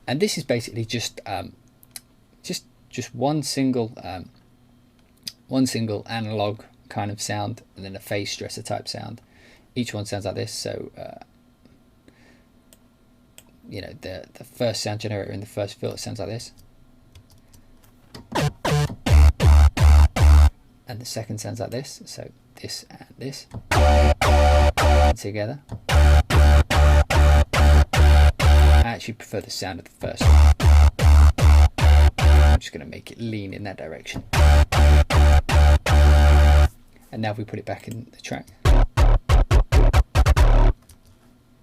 And this is basically just one single analog kind of sound, and then a phase stressor type sound. Each one sounds like this. So you know, the first sound generator in the first filter sounds like this, and the second sounds like this. So this and this together. I actually prefer the sound of the first one. I'm just going to make it lean in that direction. And now if we put it back in the track,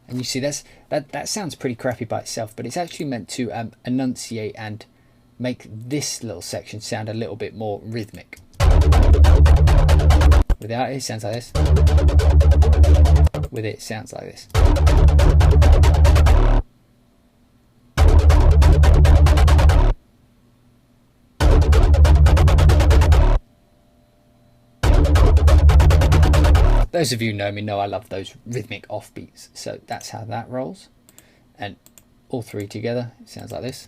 and you see that sounds pretty crappy by itself, but it's actually meant to enunciate and make this little section sound a little bit more rhythmic. Without it, it sounds like this. With it sounds like this. Those of you who know me know I love those rhythmic offbeats, so that's how that rolls. And all three together, it sounds like this.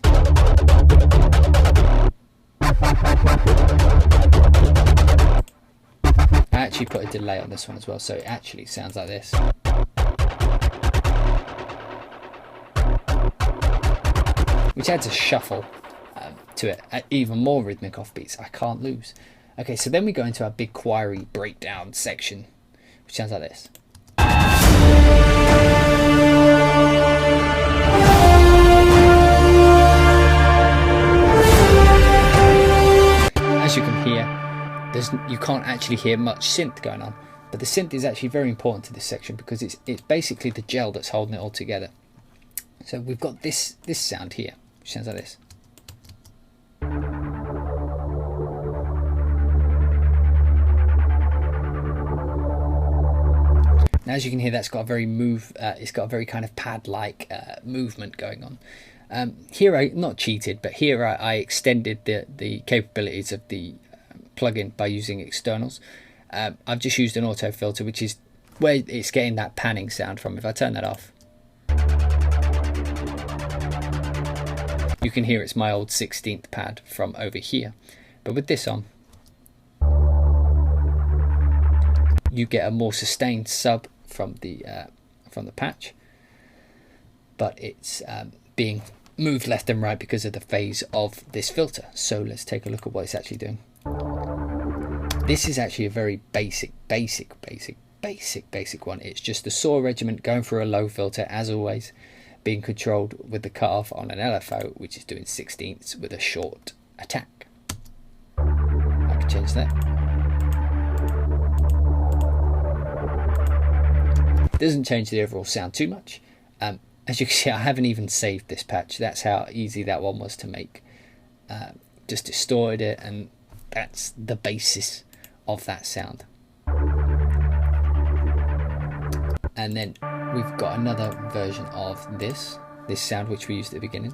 I actually put a delay on this one as well, so it actually sounds like this. Which adds a shuffle to it, even more rhythmic offbeats. I can't lose. Okay, so then we go into our big choiry breakdown section, which sounds like this. As you can hear, you can't actually hear much synth going on, but the synth is actually very important to this section because it's basically the gel that's holding it all together. So we've got this sound here, which sounds like this. Now, as you can hear, that's got a very it's got a very kind of pad-like movement going on. Here I not cheated, but here I extended the capabilities of the plugin by using externals. I've just used an auto filter, which is where it's getting that panning sound from. If I turn that off, you can hear it's my old 16th pad from over here. But with this on, you get a more sustained sub from the patch, but it's being moved left and right because of the phase of this filter. So let's take a look at what it's actually doing. This is actually a very basic basic one. It's just the saw regiment going through a low filter as always, being controlled with the cutoff on an LFO, which is doing 16ths with a short attack. I can change that. Doesn't change the overall sound too much. As you can see, I haven't even saved this patch. That's how easy that one was to make. Just distorted it, and that's the basis of that sound. And then we've got another version of this sound which we used at the beginning.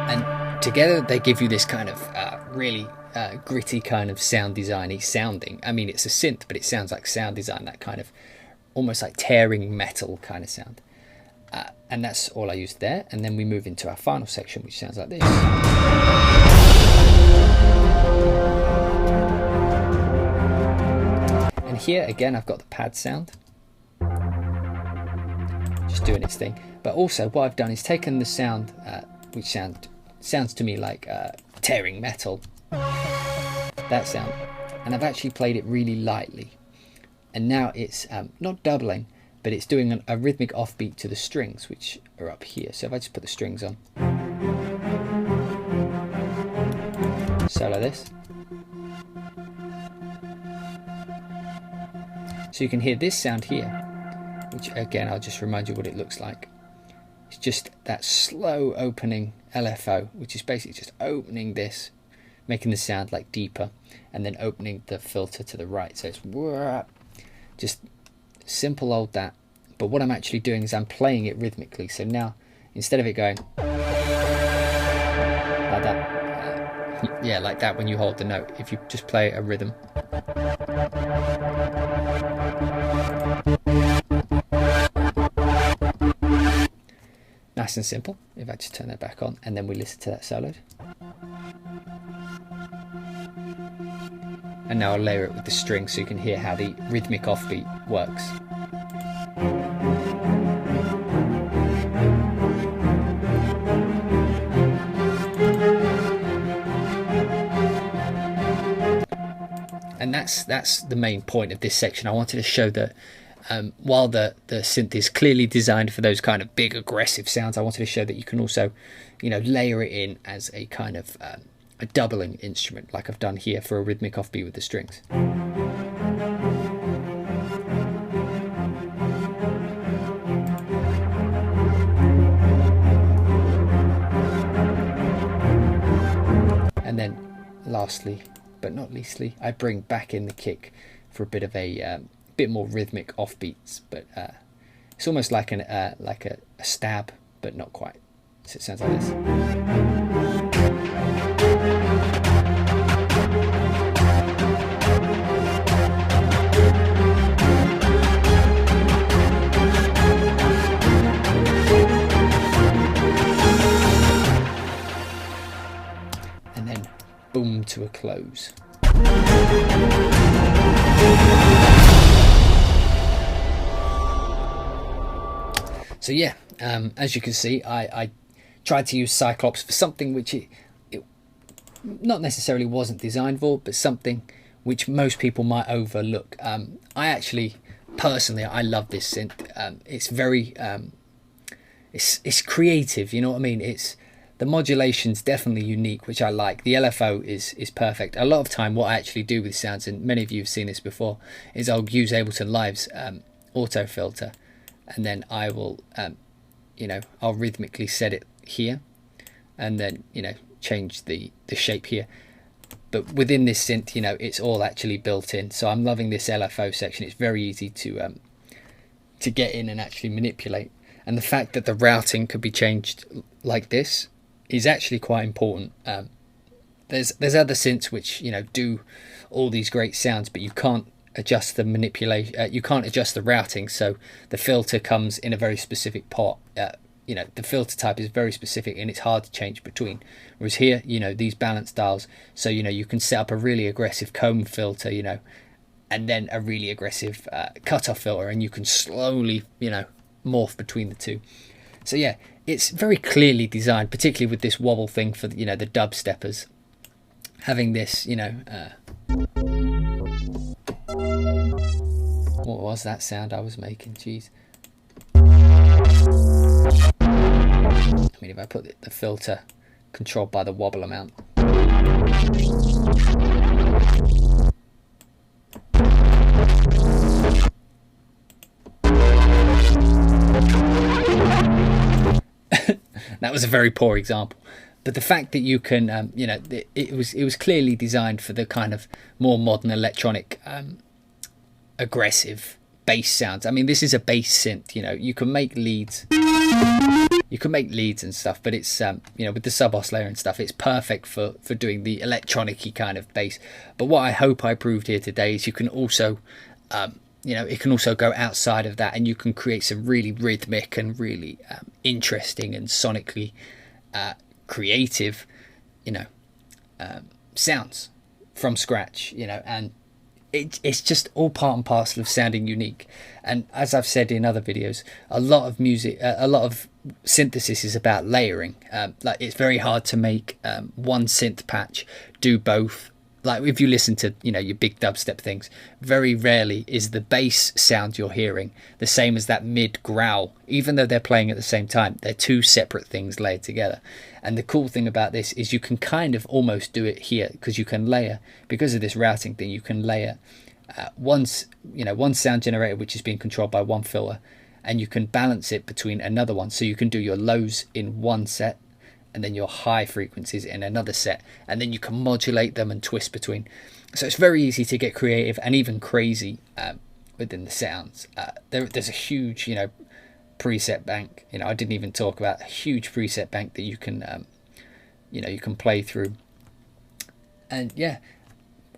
And together they give you this kind of really gritty kind of sound designy sounding. I mean, it's a synth, but it sounds like sound design, that kind of almost like tearing metal kind of sound. And that's all I used there. And then we move into our final section, which sounds like this. And here again, I've got the pad sound, just doing its thing. But also what I've done is taken the sound, which sounds to me like tearing metal, that sound, and I've actually played it really lightly. And now it's not doubling, but it's doing a rhythmic offbeat to the strings, which are up here. So if I just put the strings on, solo this, so you can hear this sound here, which again, I'll just remind you what it looks like. It's just that slow opening LFO, which is basically just opening this, making the sound like deeper, and then opening the filter to the right. So it's just simple old that. But what I'm actually doing is I'm playing it rhythmically. So now, instead of it going like that, yeah, like that when you hold the note, if you just play a rhythm, nice and simple. If I just turn that back on, and then we listen to that soloed. And now I'll layer it with the string so you can hear how the rhythmic offbeat works. And that's the main point of this section. I wanted to show that while the synth is clearly designed for those kind of big aggressive sounds, I wanted to show that you can also, you know, layer it in as a kind of a doubling instrument, like I've done here for a rhythmic offbeat with the strings. And then lastly, but not leastly, I bring back in the kick for a bit of a bit more rhythmic offbeats, but it's almost like a stab, but not quite. So it sounds like this. And then boom to a close. So yeah, as you can see, I tried to use Cyclops for something which it not necessarily wasn't designed for, but something which most people might overlook. I actually, personally, I love this synth. It's very, it's creative, you know what I mean? The modulation's definitely unique, which I like. The LFO is perfect. A lot of time what I actually do with sounds, and many of you have seen this before, is I'll use Ableton Live's auto filter, and then I will, you know, I'll rhythmically set it here, and then, you know, change the shape here. But within this synth, you know, it's all actually built in. So I'm loving this LFO section. It's very easy to get in and actually manipulate. And the fact that the routing could be changed like this is actually quite important. There's other synths which, you know, do all these great sounds, but you can't adjust the manipulation. You can't adjust the routing, so the filter comes in a very specific pot. You know, the filter type is very specific, and it's hard to change between. Whereas here, you know, these balance dials, so you know you can set up a really aggressive comb filter, you know, and then a really aggressive cutoff filter, and you can slowly, you know, morph between the two. So yeah, it's very clearly designed, particularly with this wobble thing for, you know, the dubsteppers. Having this, you know, what was that sound I was making? Jeez. I mean, if I put the filter controlled by the wobble amount. That was a very poor example, but the fact that you can, you know, it was clearly designed for the kind of more modern electronic, aggressive bass sounds. I mean, this is a bass synth. You know, you can make leads, and stuff, but it's you know, with the sub-os layer and stuff, it's perfect for doing the electronic-y kind of bass. But what I hope I proved here today is you can also, you know, it can also go outside of that, and you can create some really rhythmic and really interesting and sonically creative, you know, sounds from scratch, you know, and it's just all part and parcel of sounding unique. And as I've said in other videos, a lot of music, a lot of synthesis is about layering. Like, it's very hard to make one synth patch do both. Like, if you listen to, you know, your big dubstep things, very rarely is the bass sound you're hearing the same as that mid growl, even though they're playing at the same time. They're two separate things layered together. And the cool thing about this is you can kind of almost do it here, because you can layer, because of this routing thing, you can layer one sound generator which is being controlled by one filter, and you can balance it between another one. So you can do your lows in one set, and then your high frequencies in another set, and then you can modulate them and twist between. So it's very easy to get creative and even crazy within the sounds. There's a huge, you know, preset bank. You know, I didn't even talk about a huge preset bank that you can, you know, you can play through. And yeah,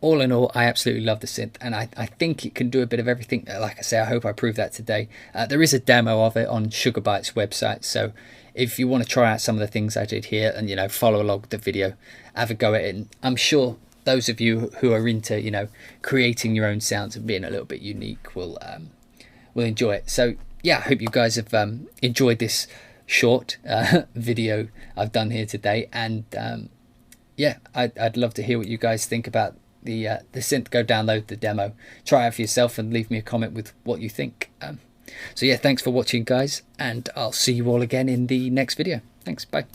all in all, I absolutely love the synth, and I think it can do a bit of everything. Like I say, I hope I proved that today. There is a demo of it on Sugar Bytes website, so if you want to try out some of the things I did here and, you know, follow along with the video, have a go at it. And I'm sure those of you who are into, you know, creating your own sounds and being a little bit unique will enjoy it. So yeah, I hope you guys have enjoyed this short video I've done here today. And yeah, I'd love to hear what you guys think about the synth. Go download the demo, try it for yourself, and leave me a comment with what you think. So yeah, thanks for watching, guys, and I'll see you all again in the next video. Thanks, bye.